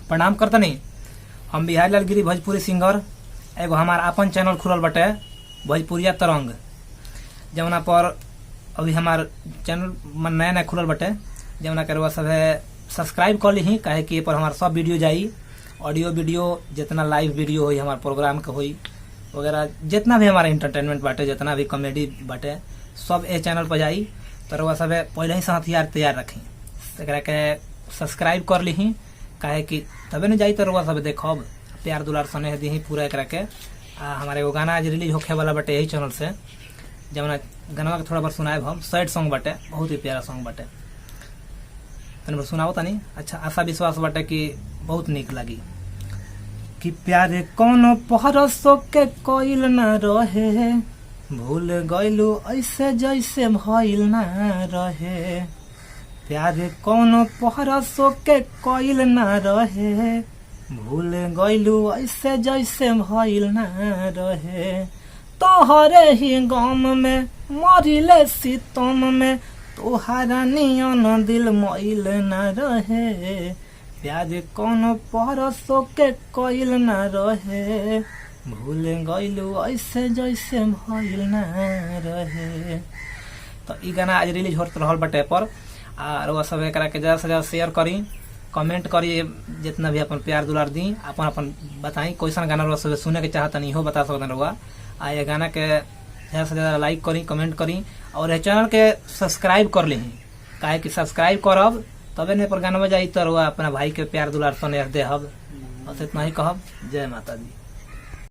प्रणाम करतनी। हम बिहारी लाल गिरी भोजपुरी सिंगर। एगो हमार अपन चैनल खुलल बटे भोजपुरिया तरंग, जमुना पर अभी हमार चैनल नया नया खुलल बटे, जमुना करवा सब सब्सक्राइब कर ली। काहे कि पर हमार सब वीडियो जाई, ऑडियो वीडियो जितना लाइव वीडियो हुई हमार प्रोग्राम के हुई वगैरह, जितना भी हमारा इंटरटेनमेंट बाटे, जितना भी कॉमेडी बाटे, सब ए चैनल पर जाई। तो वह सब पहले ही से हथियार तैयार रखी, एकरा के सब्सक्राइब कर ली। काहे कि तबे न जाई तो वह सब देखब, प्यार दुलार स्नेह दी पूरा एकरा के। हमारे एगो गाना आज रिलीज होखे वाला बटे यही चैनल से, जमुना गाना के थोड़ा बार सुनाएब हम। सैड सॉन्ग बटे, बहुत ही प्यारा सॉन्ग बटे, तनी बार सुनाओ तनी। अच्छा, आशा विश्वास बटे कि बहुत निक लगी। कि प्यारे कोनो परसो के कोइल न रहे, भूल गइलू ऐसे जैसे भइल न रहे। प्यारे कोनो परसो के कोइल न रहे, भूल गइलू ऐसे जैसे भइल न रहे। तोहरे ही गम में मरिले सितम में, तोहारा नियन दिल मोइल न रहे। प्यार कोनो परसो के कोइल न रहे, भूल गइलू ऐसे जैसे भइल न रहे। तो ई गाना आज रिलीज होत रहल बटे पर, और वह सब एकरा के ज्यादा से ज्यादा शेयर करी, कमेंट करी, जितना भी अपन प्यार दुलार दी, अपन अपन बताई कैसन गाना रह सब सुने के चाहतनी हो बता सकते रहुआ। आ ये गाना के ज्यादा से ज्यादा लाइक करी, कमेंट करी, और ये चैनल के सब्सक्राइब कर ली। काहे कि सब्सक्राइब करब तबे नहीं पर गाना जाई तो अपना भाई के प्यार दुलार स्नेह देहब। बस इतना ही कहब। जय माता दी।